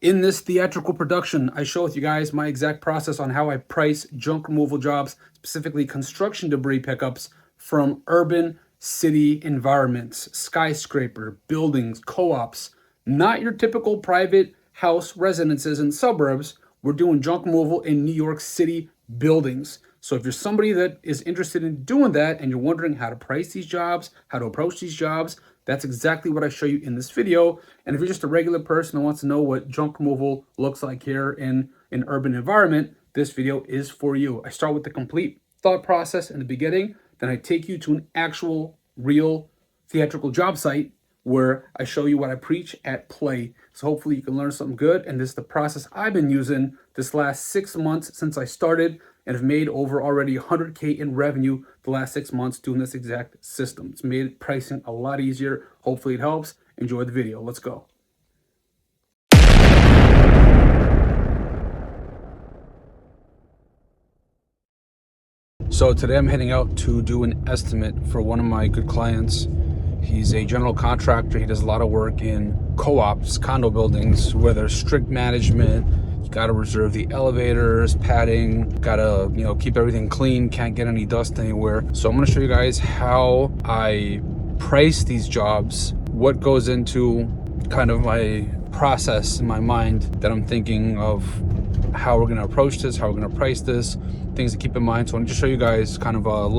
In this theatrical production, I show with you guys my exact process on how I price junk removal jobs, specifically construction debris pickups from urban city environments, skyscraper, buildings, co-ops, not your typical private house residences in suburbs. We're doing junk removal in New York City buildings. So if you're somebody that is interested in doing that and you're wondering how to price these jobs, how to approach these jobs, that's exactly what I show you in this video. And if you're just a regular person who wants to know what junk removal looks like here in an urban environment, this video is for you. I start with the complete thought process in the beginning, then I take you to an actual, real theatrical job site where I show you what I preach at play. So hopefully you can learn something good. And this is the process I've been using this last 6 months since I started, and have made over already 100K in revenue the last 6 months doing this exact system. It's made pricing a lot easier. Hopefully it helps. Enjoy the video. Let's go. So today I'm heading out to do an estimate for one of my good clients. He's a general contractor. He does a lot of work in co-ops, condo buildings, where there's strict management. You gotta reserve the elevators, padding, gotta, keep everything clean, can't get any dust anywhere. So I'm gonna show you guys how I price these jobs, what goes into kind of my process in my mind that I'm thinking of how we're gonna approach this, how we're gonna price this, things to keep in mind. So I want to show you guys kind of a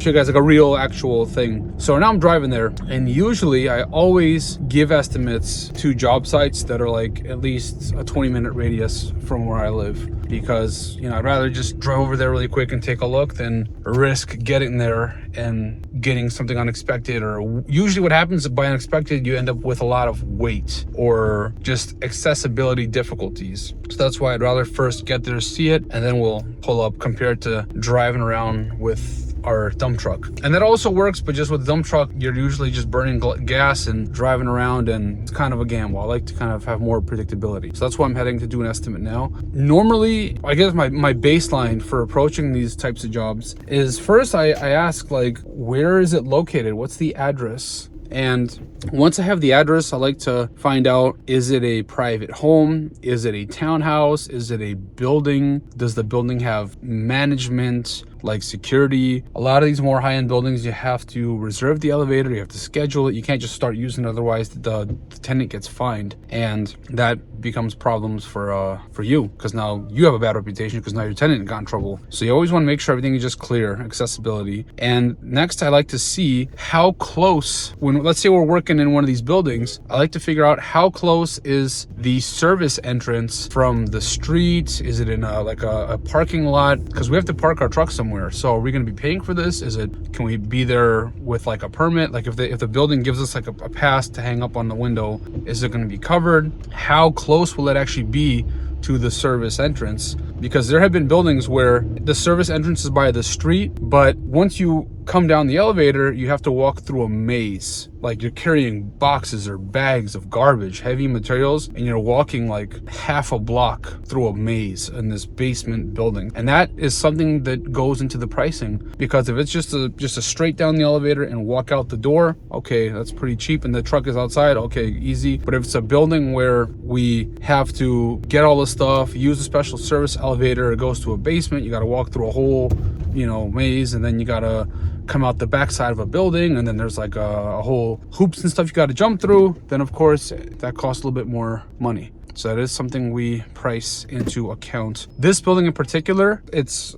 show you guys like a real actual thing. So now I'm driving there, and usually I always give estimates to job sites that are like at least a 20-minute radius from where I live, because I'd rather just drive over there really quick and take a look than risk getting there and getting something unexpected. Or usually what happens by unexpected, you end up with a lot of wait or just accessibility difficulties. So that's why I'd rather first get there, see it, and then we'll pull up, compared to driving around with our dump truck. And that also works, but just with the dump truck, you're usually just burning gas and driving around, and it's kind of a gamble. I like to kind of have more predictability. So that's why I'm heading to do an estimate now. Normally, I guess my baseline for approaching these types of jobs is first I ask, like, where is it located? What's the address? And once I have the address, I like to find out, is it a private home? Is it a townhouse? Is it a building? Does the building have management, like security? A lot of these more high-end buildings, you have to reserve the elevator, you have to schedule it. You can't just start using it, otherwise the tenant gets fined, and that becomes problems for you, because now you have a bad reputation, because now your tenant got in trouble. So you always want to make sure everything is just clear, accessibility. And next, I like to see how close, when let's say we're working in one of these buildings, I like to figure out how close is the service entrance from the street. Is it in a parking lot? Because we have to park our truck somewhere. So are we going to be paying for this? Can we be there with like a permit? Like if the building gives us like a pass to hang up on the window, is it going to be covered? How close will it actually be to the service entrance? Because there have been buildings where the service entrance is by the street, but once you come down the elevator, you have to walk through a maze. Like you're carrying boxes or bags of garbage, heavy materials, and you're walking like half a block through a maze in this basement building. And that is something that goes into the pricing, because if it's just a straight down the elevator and walk out the door, okay, that's pretty cheap, and the truck is outside, okay, easy. But if it's a building where we have to get all the stuff, use a special service elevator, it goes to a basement, you got to walk through a whole maze, and then you got to come out the backside of a building, and then there's like a whole hoops and stuff you got to jump through, then of course that costs a little bit more money. So that is something we price into account. This building in particular, it's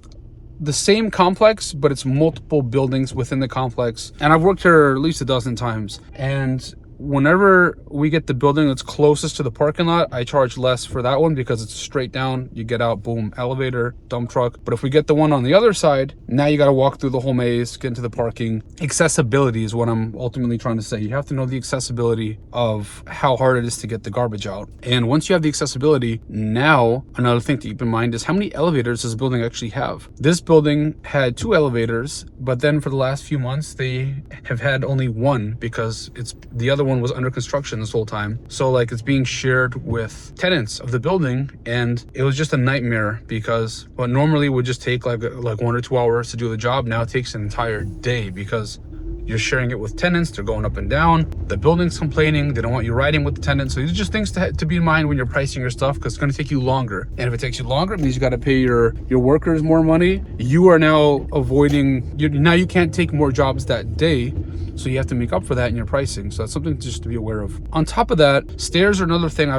the same complex, but it's multiple buildings within the complex, and I've worked here at least a dozen times. And whenever we get the building that's closest to the parking lot, I charge less for that one, because it's straight down, you get out, boom, elevator, dump truck. But if we get the one on the other side, now you got to walk through the whole maze, get into the parking. Accessibility is what I'm ultimately trying to say. You have to know the accessibility of how hard it is to get the garbage out. And once you have the accessibility, now another thing to keep in mind is how many elevators does this building actually have. This building had 2 elevators, but then for the last few months they have had only 1, because the other one was under construction this whole time. So like it's being shared with tenants of the building, and it was just a nightmare, because what normally would just take like 1 or 2 hours to do the job now takes an entire day, because You're sharing it with tenants. They're going up and down. The building's complaining. They don't want you riding with the tenants. So these are just things to be in mind when you're pricing your stuff, because it's going to take you longer. And if it takes you longer, it means you got to pay your workers more money. You are now avoiding, now you can't take more jobs that day. So you have to make up for that in your pricing. So that's something just to be aware of. On top of that, stairs are another thing.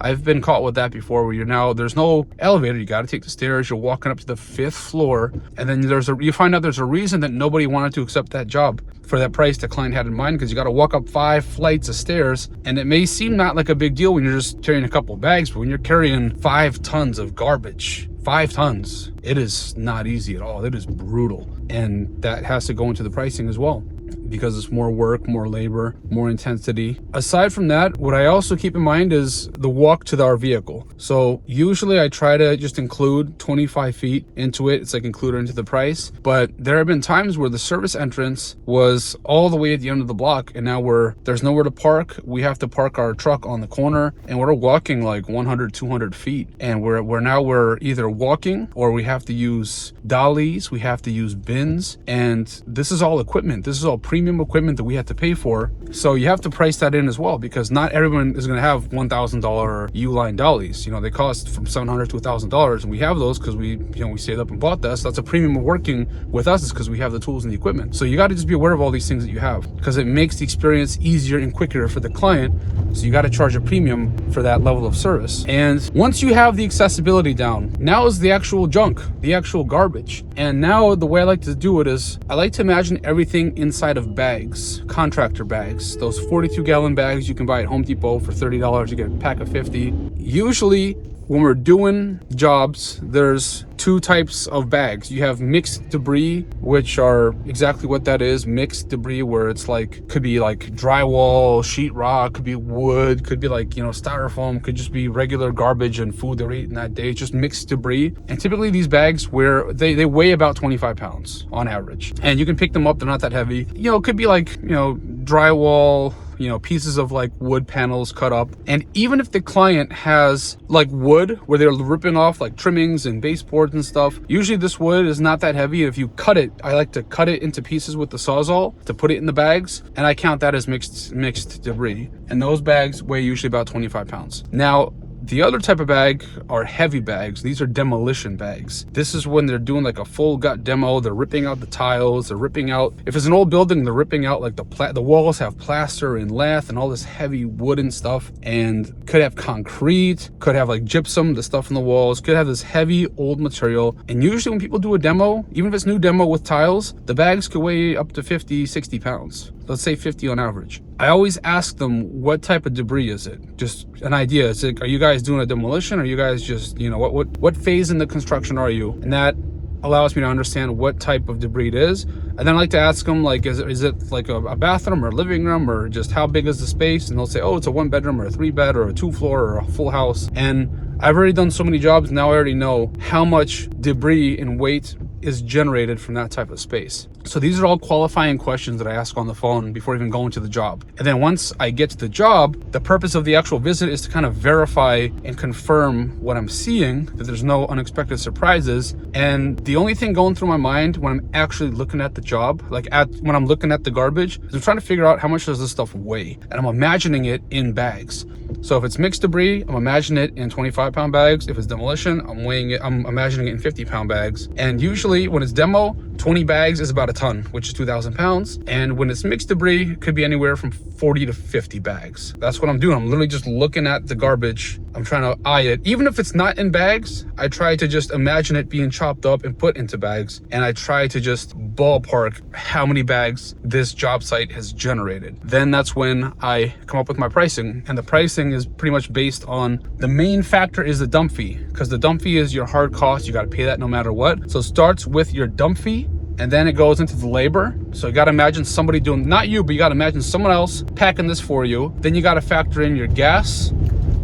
I've been caught with that before, where there's no elevator. You got to take the stairs. You're walking up to the 5th floor, and then you find out there's a reason that nobody wanted to accept that job for that price the client had in mind, because you got to walk up 5 flights of stairs. And it may seem not like a big deal when you're just carrying a couple of bags, but when you're carrying 5 tons of garbage, 5 tons, it is not easy at all. It is brutal. And that has to go into the pricing as well, because it's more work, more labor, more intensity. Aside from that, what I also keep in mind is the walk to our vehicle. So usually I try to just include 25 feet into it. It's like included into the price. But there have been times where the service entrance was all the way at the end of the block, and now there's nowhere to park. We have to park our truck on the corner, and we're walking like 100, 200 feet. And we're either walking, or we have to use dollies, we have to use bins. And this is all equipment. This is all premium equipment that we have to pay for. So you have to price that in as well, because not everyone is going to have $1,000 U-line dollies. They cost from $700 to $1,000, and we have those because we saved up and bought that. So that's a premium of working with us, is because we have the tools and the equipment. So you got to just be aware of all these things that you have, because it makes the experience easier and quicker for the client. So you got to charge a premium for that level of service. And once you have the accessibility down, now is the actual junk, the actual garbage. And now the way I like to do it is I like to imagine everything inside of bags, contractor bags. Those 42-gallon bags you can buy at Home Depot for $30. You get a pack of 50. Usually when we're doing jobs, there's 2 types of bags. You have mixed debris, which are exactly what that is, mixed debris, where it's could be like drywall, sheetrock, could be wood, could be styrofoam, could just be regular garbage and food they were eating that day. It's just mixed debris. And typically these bags they weigh about 25 pounds on average. And you can pick them up, they're not that heavy. It could be drywall, pieces of wood panels cut up. And even if the client has wood where they're ripping off trimmings and baseboards and stuff, usually this wood is not that heavy. If you cut it, I like to cut it into pieces with the Sawzall to put it in the bags, and I count that as mixed debris. And those bags weigh usually about 25 pounds. Now, the other type of bag are heavy bags. These are demolition bags. This is when they're doing a full gut demo. They're ripping out the tiles. They're ripping out, if it's an old building, they're ripping out the walls have plaster and lath and all this heavy wooden stuff, and could have concrete, could have gypsum, the stuff in the walls, could have this heavy old material. And usually when people do a demo, even if it's new demo with tiles, the bags could weigh up to 50, 60 pounds. Let's say 50 on average. I always ask them, what type of debris is it? Just an idea. It's are you guys doing a demolition? Or are you guys just, what phase in the construction are you? And that allows me to understand what type of debris it is. And then I like to ask them, is it a bathroom or living room, or just how big is the space? And they'll say, oh, it's a 1-bedroom or a 3-bed or a 2-floor or a full house. And I've already done so many jobs, now I already know how much debris and weight is generated from that type of space. So these are all qualifying questions that I ask on the phone before even going to the job. And then once I get to the job, the purpose of the actual visit is to kind of verify and confirm what I'm seeing, that there's no unexpected surprises. And the only thing going through my mind when I'm actually looking at the job, when I'm looking at the garbage, is I'm trying to figure out how much does this stuff weigh? And I'm imagining it in bags. So if it's mixed debris, I'm imagining it in 25-pound bags. If it's demolition, I'm imagining it in 50-pound bags. And usually when it's demo, 20 bags is about a ton, which is 2,000 pounds. And when it's mixed debris, it could be anywhere from 40 to 50 bags. That's what I'm doing. I'm literally just looking at the garbage. I'm trying to eye it. Even if it's not in bags, I try to just imagine it being chopped up and put into bags. And I try to just ballpark how many bags this job site has generated. Then that's when I come up with my pricing. And the pricing is pretty much based on, the main factor is the dump fee, because the dump fee is your hard cost. You got to pay that no matter what. So it starts with your dump fee, and then it goes into the labor. So you got to imagine somebody doing, not you, but you got to imagine someone else packing this for you. Then you got to factor in your gas.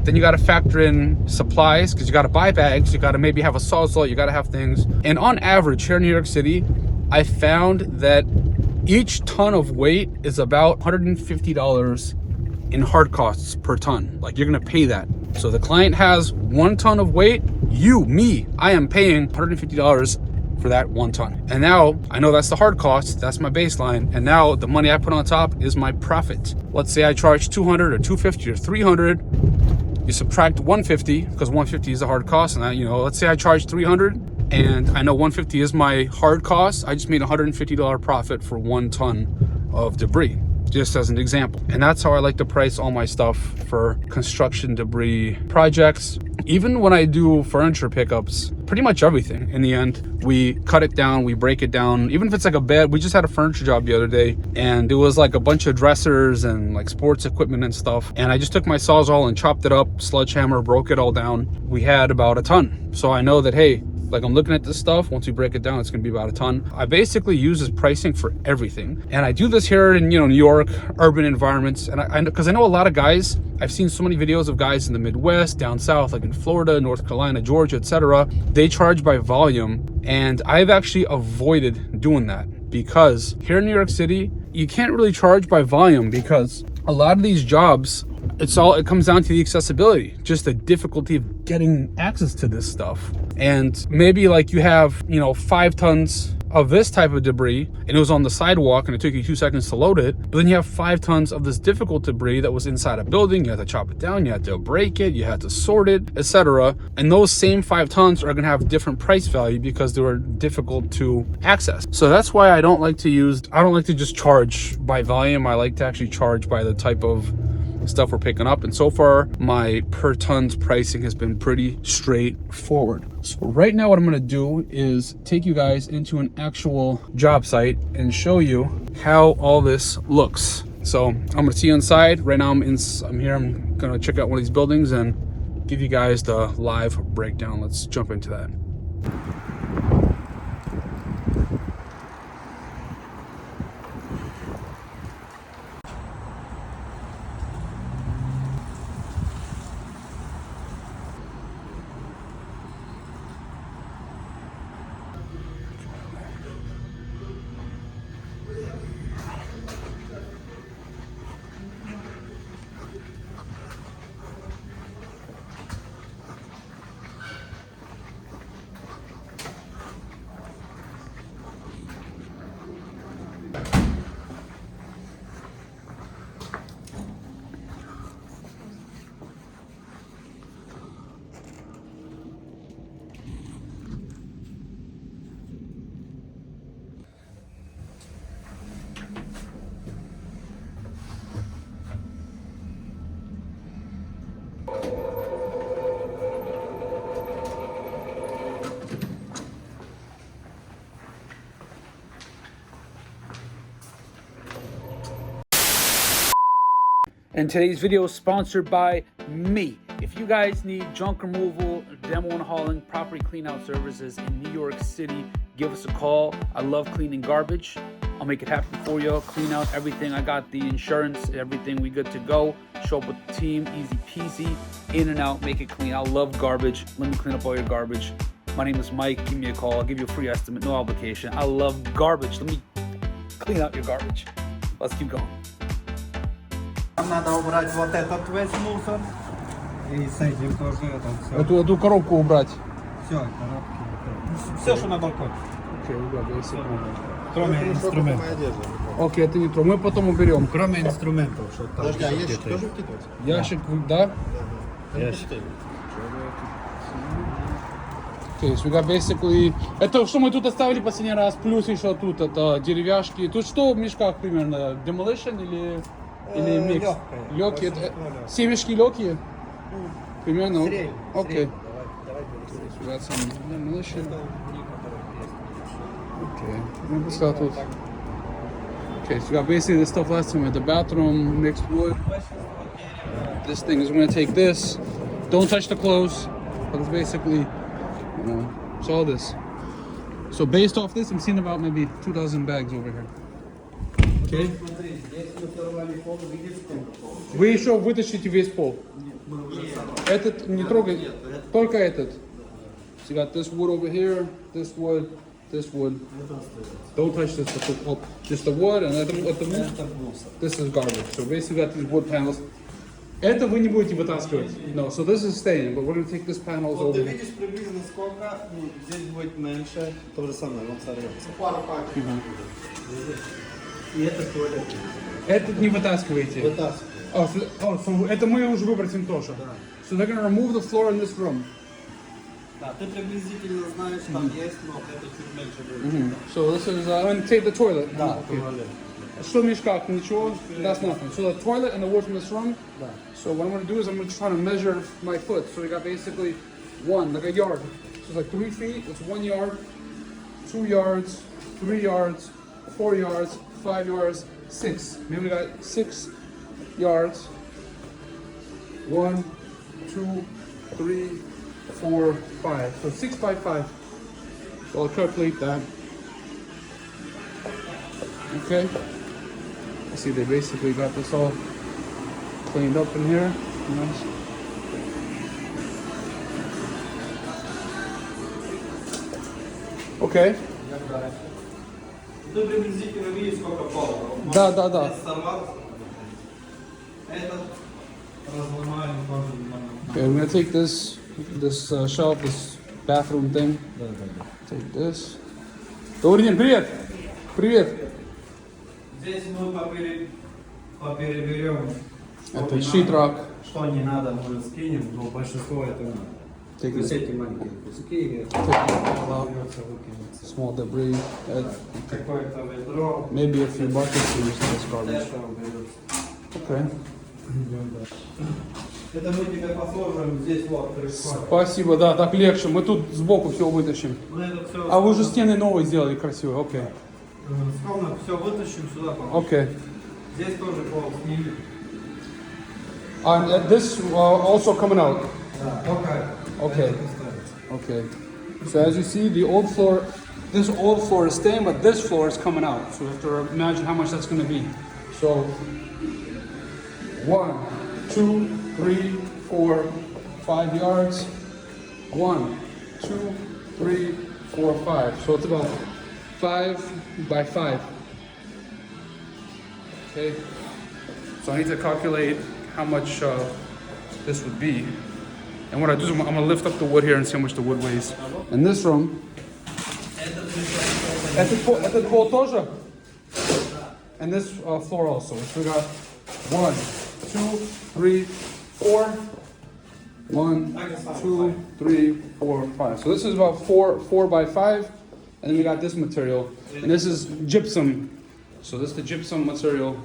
Then you got to factor in supplies, because you got to buy bags. You got to maybe have a Sawzall. You got to have things. And on average here in New York City, I found that each ton of weight is about $150 in hard costs per ton. You're going to pay that. So the client has 1 ton of weight. I am paying $150 for that 1 ton. And now I know that's the hard cost, that's my baseline, and now the money I put on top is my profit. Let's say I charge 200 or 250 or 300. You subtract 150 because 150 is the hard cost, and let's say I charge 300 and I know 150 is my hard cost. I just made $150 profit for 1 ton of debris, just as an example. And that's how I like to price all my stuff for construction debris projects. Even when I do furniture pickups, pretty much everything, in the end, we cut it down, we break it down. Even if it's like a bed, we just had a furniture job the other day, and it was like a bunch of dressers and like sports equipment and stuff. And I just took my Sawzall and chopped it up, sledgehammer, broke it all down. We had about a ton. So I know that, hey, like I'm looking at this stuff, once we break it down, it's gonna be about a ton. I basically use this pricing for everything. And I do this here in, New York, urban environments. And I know, because I know a lot of guys, I've seen so many videos of guys in the Midwest, down south, like in Florida, North Carolina, Georgia, etc. They charge by volume. And I've actually avoided doing that because here in New York City, you can't really charge by volume because a lot of these jobs, it comes down to the accessibility, just the difficulty of getting access to this stuff. And maybe like you have, 5 tons of this type of debris and it was on the sidewalk and it took you 2 seconds to load it, but then you have 5 tons of this difficult debris that was inside a building. You had to chop it down, you had to break it, you had to sort it, etc. And those same 5 tons are going to have different price value because they were difficult to access. So that's why I don't like to just charge by volume. I like to actually charge by the type of stuff we're picking up. And so far my per tons pricing has been pretty straightforward. So right now what I'm going to do is take you guys into an actual job site and show you how all this looks. So I'm going to see you inside. Right now I'm here. I'm going to check out one of these buildings and give you guys the live breakdown. Let's jump into that. And today's video is sponsored by me. If you guys need junk removal, demo and hauling, property clean out services in New York City, give us a call. I love cleaning garbage. I'll make it happen for you. Clean out everything. I got the insurance, everything. We good to go. Show up with the team, easy peasy, in and out, make it clean. I love garbage. Let me clean up all your garbage. My name is Mike. Give me a call. I'll give you a free estimate, no obligation. I love garbage. Let me clean out your garbage. Let's keep going. Надо убрать вот этот весь мусор и с этим тоже это все. Эту коробку убрать. Все, коробки. Все, что на балконе. Окей, убрали. Кроме инструментов. Окей, это не то. Мы потом уберем. Кроме инструментов, что там. Подожди, а ящик тоже вкидывать? Ящик, да? Ящик. Okay, so we got basically... Это что мы тут оставили последний раз, плюс еще тут это деревяшки. Тут что в мешках примерно? Demolition или микс? Легкие. Семечки легкие? Примерно? Окей. We got some demolition. Okay, what's that тут? Okay, so we got basically this stuff last time at the bathroom, mixed wood. This thing is, we're gonna take this. Don't touch the clothes. That's basically, it's all this. So based off this, I'm seeing about maybe 2,000 bags over here. Okay. Вы еще вытащите весь пол. Этот не трогай, только этот. So you got this wood over here, this wood. Don't touch this. Just the wood and let the wood. This is garbage. So basically, you got these wood panels. Это вы не будете вытаскивать. No, so this is staying, but we're going to take this panels Вот ты over. видишь приблизно сколько, ну, здесь будет меньше, то же самое, он сорвется. Пару пакетов. И это туалет. Этот не вытаскиваете. Вытаскивай. So это мы уже выбросим тоже. Да. So they're going to remove the floor in this room. Да, ты приблизительно знаешь, там есть, но это чуть меньше будет. So this is, and take the toilet. Да, Okay. туалет. Что в мешках? Ничего? That's nothing. So the toilet and the wood from this room. Да. So what I'm going to do is I'm going to try to measure my foot. So we got basically one, like a yard. So it's like 3 feet, it's 1 yard, 2 yards, 3 yards, 4 yards, 5 yards, 6. Maybe we got 6 yards. 1, 2, 3, 4, 5. So 6 by 5. So I'll calculate that. Okay. I see they basically got this all cleaned up in here. Nice. Okay. Ты приблизительно видишь, сколько пола. Да, да, да. Этот разломаем тоже. Okay, I'm gonna take this shelf, this bathroom thing. Да, да. Take this. Добрый день, привет. Привет. Здесь мы попереберем. Это sheetrock. Что не надо, мы скинем, но большинство это надо. Take То есть this. эти маленькие куски, Out. выкинется. Small debris. Какое-то ведро. Maybe a few buckets to use this garbage. Это уберется. Okay. Это мы тебе посложим здесь вот. Спасибо, да, так легче. Мы тут сбоку все вытащим. Мы это все А вы уже стены новые сделали красивые, окей. скромно все вытащим сюда. Окей. Здесь тоже пол снимем. And this also coming out. Да, только Okay. это поставится. Okay. So as you see, the old floor, this old floor is staying, but this floor is coming out. So you have to imagine how much that's going to be. So 1, 2, 3, 4, 5 yards. 1, 2, 3, 4, 5. So it's about 5 by 5. Okay. So I need to calculate how much this would be. And what I do is I'm gonna lift up the wood here and see how much the wood weighs. In this room, этот pole тоже? And this floor also. So we got 1, 2, 3, 4. 1, 2, 3, 4, 5. So this is about 4 by 5. And then we got this material. And this is gypsum. So this is the gypsum material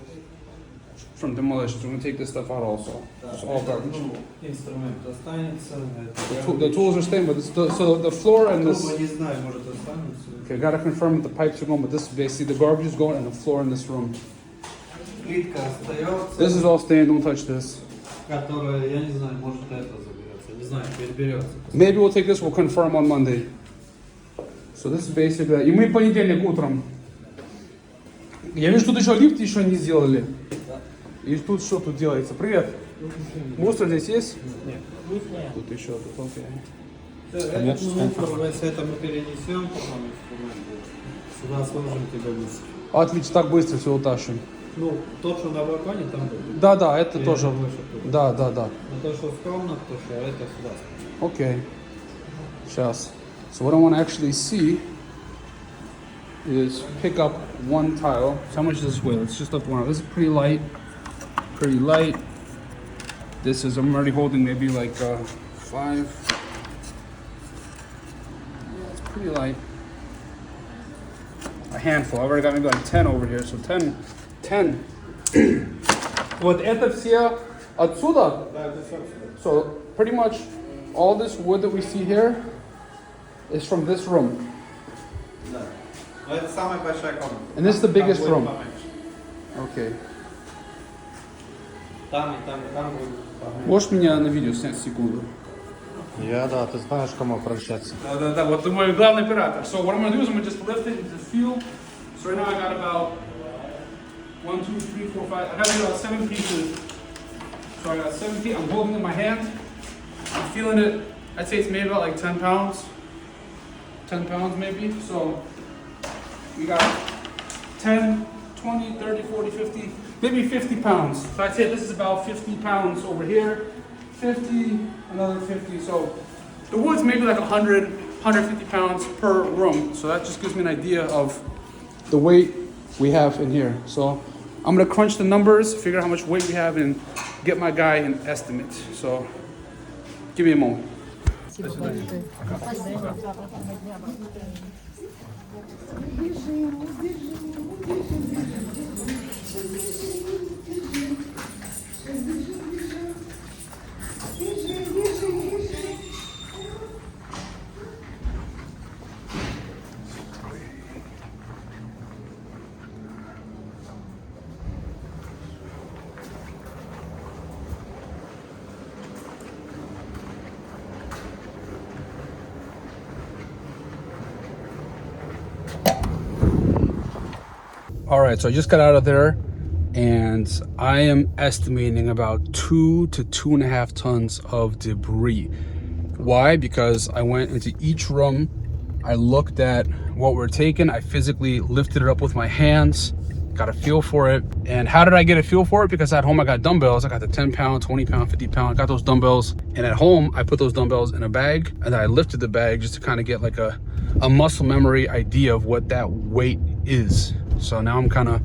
from demolition. So we're gonna take this stuff out also. It's all garbage. Инструмент останется. The tools are staying, but so the floor and this. Не знаю, может останется. Okay, gotta confirm that the pipes are going, but this is basically the garbage is going and the floor in this room. Плитка остается. This is all staying. Don't touch this. Которая, я не знаю, может это заберется. Не знаю, переберется. Maybe we'll take this. We'll confirm on Monday. So this is basically that. И мы понедельник утром. Я вижу, тут еще лифт еще не сделали. И тут что тут делается? Привет. Мусор здесь есть? Нет. Тут еще, тут окей. Если это мы перенесем, потом инструмент будет. Сюда сложим тебе мусор. Отлично, так быстро все утащим. Ну, то, что на балконе, там будет. Да, да, это Я тоже. думаю, что тут. Да, да, да. Но то, что в комнату, то, что это сюда. Okay. Сейчас. So what I want to actually see is pick up one tile. So how much does this weigh? Let's just lift one up. This is pretty light. Pretty light. This is, I'm already holding maybe like 5. Yeah, it's pretty light. A handful. I've already got maybe like 10 over here. So 10. Вот это все отсюда. Да, это все. So pretty much all this wood that we see here is from this room. Да. Но это самая большая комната. And this is the biggest Там будет room. поменьше. Okay. Там и там будет поменьше. Можешь меня на видео снять секунду? Да, ты знаешь, к кому обращаться. Да, вот ты мой главный оператор. So what I'm gonna do is I'm gonna just lift it into the field. So right now I got about 1, 2, 3, 4, 5. I got about 7 pieces. So I got 7 pieces. I'm holding it in my hand. I'm feeling it. I'd say it's made about like 10 pounds. 10 pounds maybe. So we got 10, 20, 30, 40, 50. maybe 50 pounds. So I'd say this is about 50 pounds over here, 50, another 50. So the wood's maybe like 100, 150 pounds per room. So that just gives me an idea of the weight we have in here. So I'm gonna crunch the numbers, figure out how much weight we have, and get my guy an estimate. So give me a moment. All right, so I just got out of there and I am estimating about 2 to 2.5 tons of debris. Why? Because I went into each room, I looked at what we're taking, I physically lifted it up with my hands, got a feel for it. And how did I get a feel for it? Because at home I got dumbbells. I got the 10 pound, 20 pound, 50 pound, I got those dumbbells. And at home, I put those dumbbells in a bag and then I lifted the bag just to kind of get like a muscle memory idea of what that weight is. So now I'm kind of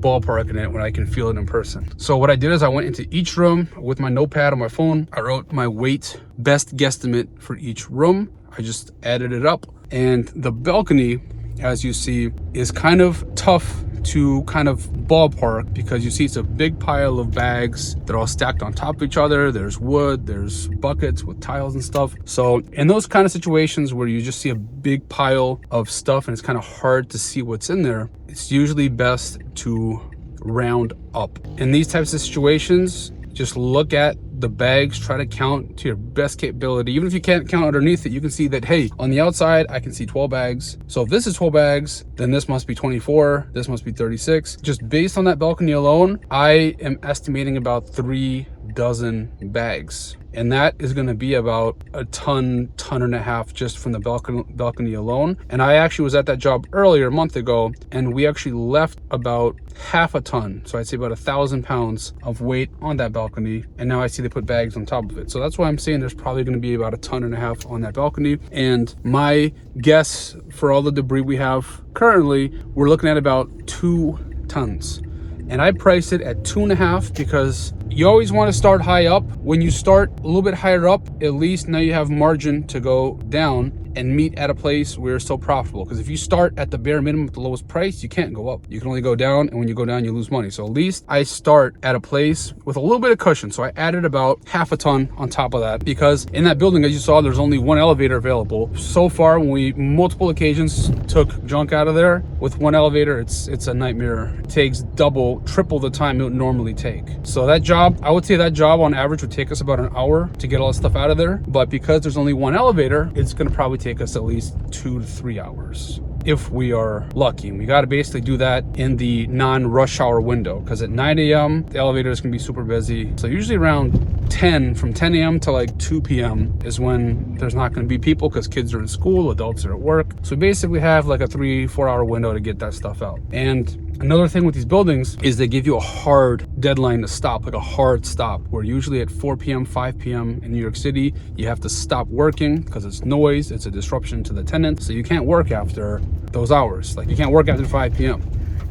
ballparking it when I can feel it in person. So what I did is I went into each room with my notepad on my phone. I wrote my weight, best guesstimate for each room. I just added it up. And the balcony, as you see, is kind of tough to kind of ballpark because you see it's a big pile of bags that are all stacked on top of each other. There's wood, there's buckets with tiles and stuff. So in those kind of situations where you just see a big pile of stuff and it's kind of hard to see what's in there, it's usually best to round up. In these types of situations, just look at the bags, try to count to your best capability. Even if you can't count underneath it, you can see that, hey, on the outside, I can see 12 bags. So if this is 12 bags, then this must be 24, this must be 36. Just based on that balcony alone, I am estimating about 3 dozen bags. And that is gonna be about a ton and a half just from the balcony alone. And I actually was at that job earlier, a month ago, and we actually left about half a ton. So I'd say about 1,000 pounds of weight on that balcony. And now I see they put bags on top of it. So that's why I'm saying there's probably gonna be about a ton and a half on that balcony. And my guess for all the debris we have currently, we're looking at about 2 tons. And I priced it at 2.5 because you always want to start high up. When you start a little bit higher up, at least now you have margin to go down and meet at a place where it's still profitable. Because if you start at the bare minimum at the lowest price, you can't go up. You can only go down, and when you go down, you lose money. So at least I start at a place with a little bit of cushion. So I added about half a ton on top of that because in that building, as you saw, there's only 1 elevator available. So far, when we multiple occasions took junk out of there with 1 elevator, it's a nightmare. It takes double, triple the time it would normally take. So that job, I would say that job on average would take us about an hour to get all the stuff out of there. But because there's only 1 elevator, it's gonna probably take us at least 2 to 3 hours if we are lucky. And we got to basically do that in the non-rush hour window because at 9 a.m. the elevator is going to be super busy. So usually around 10, from 10 a.m. to like 2 p.m. is when there's not going to be people because kids are in school, adults are at work. So we basically have like a 3-4 hour window to get that stuff out. And another thing with these buildings is they give you a hard deadline to stop, like a hard stop, where usually at 4 p.m., 5 p.m. in New York City, you have to stop working because it's noise, it's a disruption to the tenant. So you can't work after those hours. Like you can't work after 5 p.m.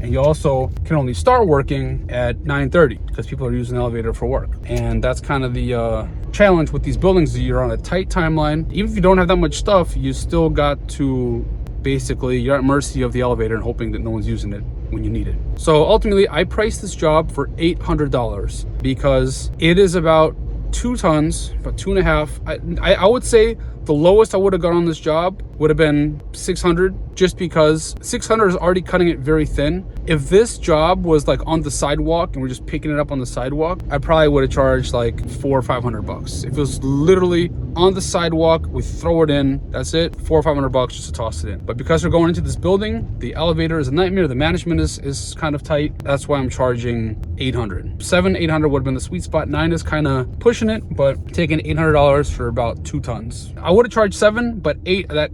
And you also can only start working at 9:30 because people are using the elevator for work. And that's kind of the challenge with these buildings. You're on a tight timeline. Even if you don't have that much stuff, you still got to basically, you're at mercy of the elevator and hoping that no one's using it when you need it. So ultimately, I priced this job for $800 because it is about 2 tons, about 2.5. I would say the lowest I would have got on this job would have been 600, just because 600 is already cutting it very thin. If this job was like on the sidewalk and we're just picking it up on the sidewalk, I probably would have charged like $400 or $500. If it was literally on the sidewalk, we throw it in, that's it, $400 or $500 just to toss it in. But because we're going into this building, the elevator is a nightmare, the management is kind of tight. That's why I'm charging $800. $700-800 would have been the sweet spot. 9 is kind of pushing it, but taking $800 for about 2 tons. I would have charged $7, but 8, that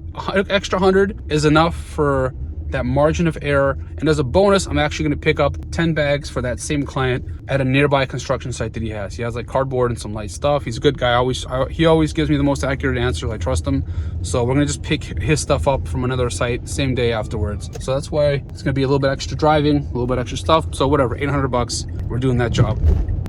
extra $100 is enough for that margin of error. And as a bonus, I'm actually going to pick up 10 bags for that same client at a nearby construction site that he has. He has like cardboard and some light stuff. He's a good guy. He always gives me the most accurate answers. I trust him. So we're going to just pick his stuff up from another site same day afterwards. So that's why it's going to be a little bit extra driving, a little bit extra stuff. So whatever, 800 bucks. We're doing that job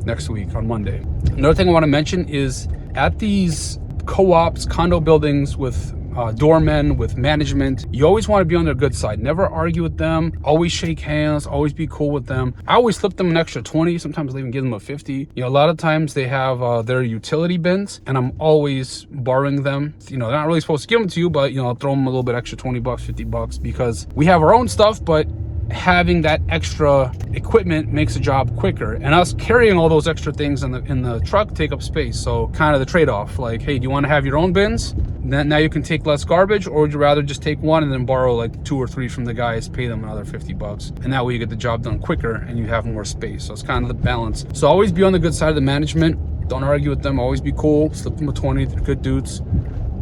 next week on Monday. Another thing I want to mention is at these co-ops, condo buildings with doormen, with management, you always want to be on their good side. Never argue with them. Always shake hands. Always be cool with them. I always slip them an extra 20. Sometimes I even give them a 50. You know, a lot of times they have their utility bins, and I'm always borrowing them. You know, they're not really supposed to give them to you, but you know, I'll throw them a little bit extra, 20 bucks, 50 bucks, because we have our own stuff, but having that extra equipment makes the job quicker, and us carrying all those extra things in the truck take up space. So kind of the trade-off, like, hey, do you want to have your own bins? Then now you can take less garbage, or would you rather just take one and then borrow like 2 or 3 from the guys, pay them another 50 bucks, and that way you get the job done quicker and you have more space. So it's kind of the balance. So always be on the good side of the management. Don't argue with them. Always be cool. Slip them a 20. They're good dudes.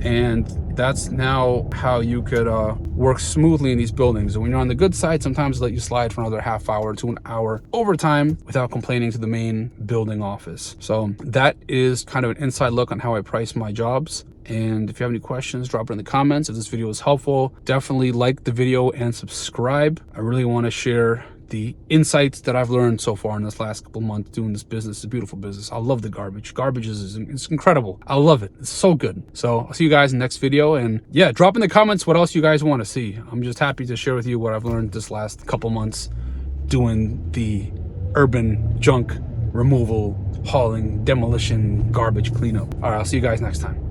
And that's now how you could work smoothly in these buildings. And when you're on the good side, sometimes let you slide for another half hour to an hour overtime without complaining to the main building office. So that is kind of an inside look on how I price my jobs. And if you have any questions, drop it in the comments. If this video was helpful, definitely like the video and subscribe. I really want to share the insights that I've learned so far in this last couple months doing this business. It's a beautiful business. I love the garbage. Garbage is it's incredible. I love it. It's so good. So I'll see you guys in the next video. And yeah, drop in the comments what else you guys want to see. I'm just happy to share with you what I've learned this last couple months doing the urban junk removal, hauling, demolition, garbage cleanup. All right, I'll see you guys next time.